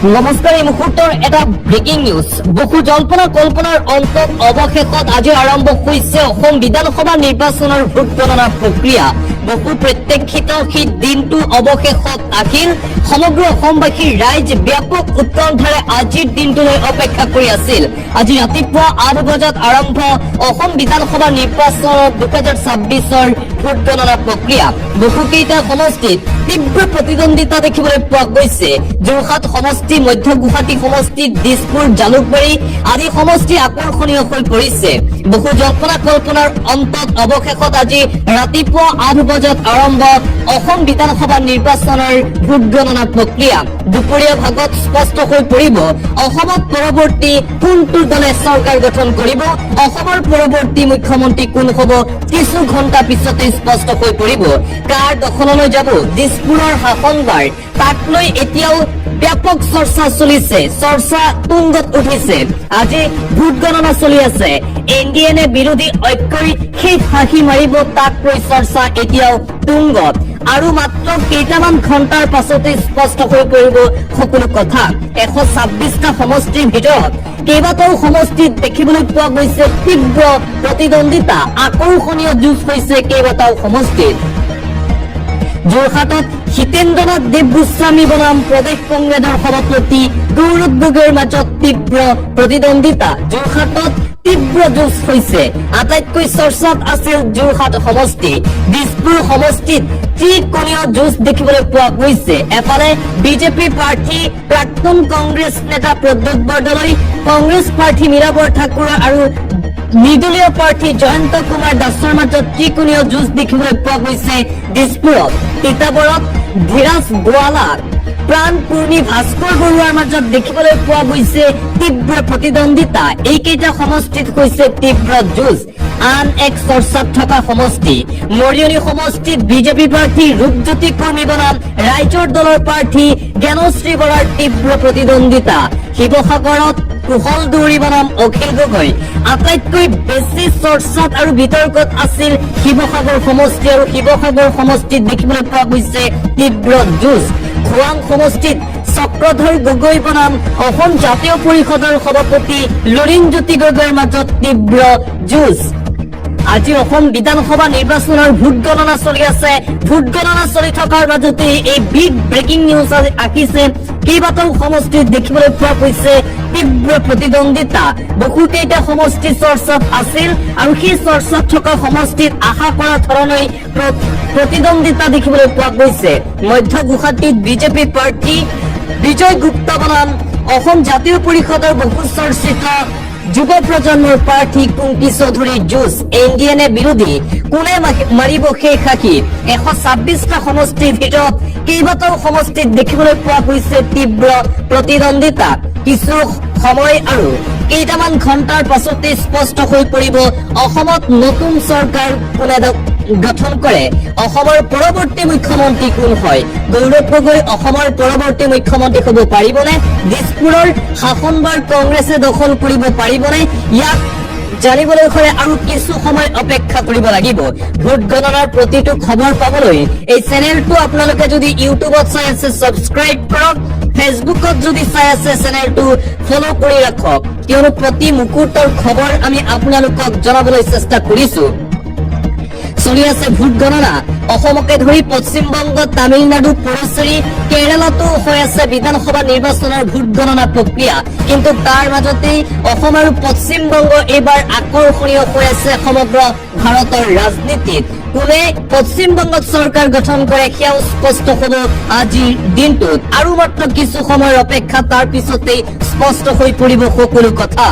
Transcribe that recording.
নমস্কাৰ, এই মুহূৰ্তৰ এটা ব্ৰেকিং নিউজ। বহু জল্পনা কল্পনাৰ অন্তত অৱশেষত আজি আৰম্ভ হৈছে অসম বিধানসভা নিৰ্বাচনৰ ভোট গণনাৰ প্ৰক্ৰিয়া। বহু প্ৰত্যাশিত সেই দিনটো অৱশেষত আহিল। সমগ্ৰ অসমবাসীৰ ৰাইজ ব্যাপক উৎকণ্ঠাৰে আজিৰ দিনটোলৈ অপেক্ষা কৰি আছিল। আজি ৰাতিপুৱা 8 বজাত আৰম্ভ অসম বিধানসভা নিৰ্বাচনৰ 2026ৰ ভোট গণনা প্ৰক্ৰিয়া। বহুকেইটা সমষ্টিত তীব্ৰ প্ৰতিদ্বন্দ্বিতা দেখিবলৈ পোৱা গৈছে। যোৰহাট সমষ্টি, মধ্য গুৱাহাটী সমষ্টি, দিছপুৰ, জালুকবাৰী আদি সমষ্টি আকৰ্ষণীয় হৈ পৰিছে। বহু জল্পনা কল্পনাৰ অন্তত অৱশেষত আজি ৰাতিপুৱা 8 বজাত আৰম্ভ অসম বিধানসভা নিৰ্বাচনৰ ভোট গণনা প্ৰক্ৰিয়া। দুপৰীয়া ভাগত স্পষ্ট হৈ পৰিব অসমত পৰৱৰ্তী কোনটো দলে চৰকাৰ গঠন কৰিব, অসমৰ পৰৱৰ্তী মুখ্যমন্ত্ৰী কোন হ'ব। কিছু ঘণ্টা পিছতে স্পষ্ট হৈ পৰিব কাৰ দখললৈ যাব দিছপুৰৰ শাসনভাৰ। তাক লৈ এতিয়াও ব্যাপক চৰ্চা চলিছে, চৰ্চা তুংগত উঠিছে। আজি ভোট গণনা চলি আছে। এনডিএ নে বিৰোধী ঐক্যই সেই ফাঁকি মাৰিব, তাক লৈ চৰ্চা এতিয়াও তুংগত। আৰু মাত্ৰ কেইটামান ঘণ্টাৰ পাছতে স্পষ্ট হৈ পৰিব সকলো কথা। 126টা সমষ্টিৰ ভিতৰত কেইবাটাও সমষ্টিত দেখিবলৈ পোৱা গৈছে তীব্ৰ প্ৰতিদ্বন্দ্বিতা। আকৰ্ষণীয় যুঁজ হৈছে কেইবাটাও সমষ্টিত। যোৰহাটত হিতেন্দ্ৰনাথ দেৱ গোস্বামী বনাম প্ৰদেশ কংগ্ৰেছৰ সভাপতি গৌৰৱ গগৈৰ মাজত তীব্ৰ প্ৰতিদ্বন্দ্বিতা। যোৰহাটত তীব্ৰ যুঁজ হৈছে। আটাইতকৈ চৰ্চাত আছিল যোৰহাট সমষ্টি। দিছপুৰ সমষ্টিত ত্ৰিকোণীয় যুঁজ দেখিবলৈ পোৱা গৈছে। এফালে বিজেপি প্ৰাৰ্থী প্ৰাক্তন কংগ্ৰেছ নেতা প্ৰদ্যুৎ বৰদলৈ, কংগ্ৰেছ প্ৰাৰ্থী মীৰাবৰ ঠাকুৰ আৰু নিৰ্দলীয় প্ৰাৰ্থী জয়ন্ত কুমাৰ দাসৰ মাজত ত্ৰিকোণীয় যুঁজ দেখিবলৈ পোৱা গৈছে। দিছপুৰত তিতাবৰত ধীৰাজ গোৱালা, প্ৰাণপূৰ্ণী ভাস্কৰ বৰুৱাৰ মাজত দেখিবলৈ পোৱা গৈছে তীব্ৰ প্ৰতিদ্বন্দ্বিতা। এইকেইটা সমষ্টিত হৈছে তীব্ৰ যুঁজ। আন এক চৰ্চাত থকা সমষ্টি মৰিয়নি সমষ্টিত বিজেপি প্ৰাৰ্থী ৰূপজ্যোতি কৰ্মী বনাম ৰাইজৰ দলৰ প্ৰাৰ্থী জ্ঞানশ্ৰী বৰাৰ তীব্ৰ প্ৰতিদ্বন্দ্বিতা। শিৱসাগৰত কুশল দৌৰী বনাম অখিল গগৈ। আটাইতকৈ বেছি চৰ্চাত আৰু বিতৰ্কত আছিল শিৱসাগৰ সমষ্টি, আৰু শিৱসাগৰ সমষ্টিত দেখিবলৈ পোৱা গৈছে তীব্ৰ যুঁজ। খোৱাং সমষ্টিত চক্ৰধৰ গগৈ বনাম অসম জাতীয় পৰিষদৰ সভাপতি লুৰিণজ্যোতি গগৈৰ মাজত তীব্ৰ যুঁজ। আজি অসম বিধানসভা নিৰ্বাচনৰ ভোট গণনা চলি আছে। ভোট গণনা চলি থকাৰ মাজতে এই বিগ ব্ৰেকিং নিউজ আহিছে। কেইবাটাও সমষ্টিত দেখিবলৈ পোৱা গৈছে তীব্ৰ প্ৰতিদ্বন্দ্বিতা। বহুকেইটা সমষ্টি চৰ্চাত আছিল, আৰু সেই চৰ্চাত থকা সমষ্টিত আশা কৰা ধৰণে প্ৰতিদ্বন্দ্বিতা দেখিবলৈ পোৱা গৈছে। মধ্য গুৱাহাটীত বিজেপি প্ৰাৰ্থী বিজয় গুপ্তা বনাম অসম জাতীয় পৰিষদৰ বহু চৰ্চিত যুৱ প্ৰজন্মৰ প্ৰাৰ্থী কুন্তি চৌধুৰীৰ যুঁজ। এনডিএ নে বিৰোধী কোনে মাৰিব সেই খাকি। 126টা সমষ্টিৰ ভিতৰত কেইবাটাও সমষ্টিত দেখিবলৈ পোৱা গৈছে তীব্ৰ প্ৰতিদ্বন্দ্বিতা। কিছু সময় আৰু কেইটামান ঘণ্টাৰ পাছতে স্পষ্ট হৈ পৰিব অসমত নতুন চৰকাৰ কোনে গঠন কৰে, অসমৰ পৰৱৰ্তী মুখ্যমন্ত্ৰী কোন হয়। গৌৰৱ গগৈ অসমৰ পৰৱৰ্তী মুখ্যমন্ত্ৰী হ'ব পাৰিবনে? দিছপুৰৰ শাসনভাৰ কংগ্ৰেছে দখল কৰিব পাৰিবনে? ইয়াক জানিবলৈ হলে আৰু কিছু সময় অপেক্ষা কৰিব লাগিব। ভোট গণনাৰ প্ৰতিটো খবৰ পাবলৈ এই চেনেলটো আপোনালোকে যদি ইউটিউবত চাই আছে ছাবস্ক্ৰাইব কৰক, ফেচবুকত যদি চাই আছে চেনেলটো ফলো কৰি ৰাখক, কিয়নো প্ৰতি মুহূৰ্তৰ খবৰ আমি আপোনালোকক জনাবলৈ চেষ্টা কৰিছো। চলি আছে ভোট গণনা। অসমকে ধৰি পশ্চিমবংগ, তামিলনাডু, পুডুচেৰী, কেৰালাতো হৈ আছে বিধানসভা নিৰ্বাচনৰ ভোট গণনা প্ৰক্ৰিয়া। কিন্তু তাৰ মাজতেই অসম আৰু পশ্চিমবংগ এইবাৰ আকৰ্ষণীয় হৈ আছে সমগ্ৰ ভাৰতৰ ৰাজনীতিত। কোনে পশ্চিমবংগত চৰকাৰ গঠন কৰে সেয়াও স্পষ্ট হ'ব আজিৰ দিনটোত। আৰু মাত্ৰ কিছু সময়ৰ অপেক্ষা, তাৰ পিছতেই স্পষ্ট হৈ পৰিব সকলো কথা।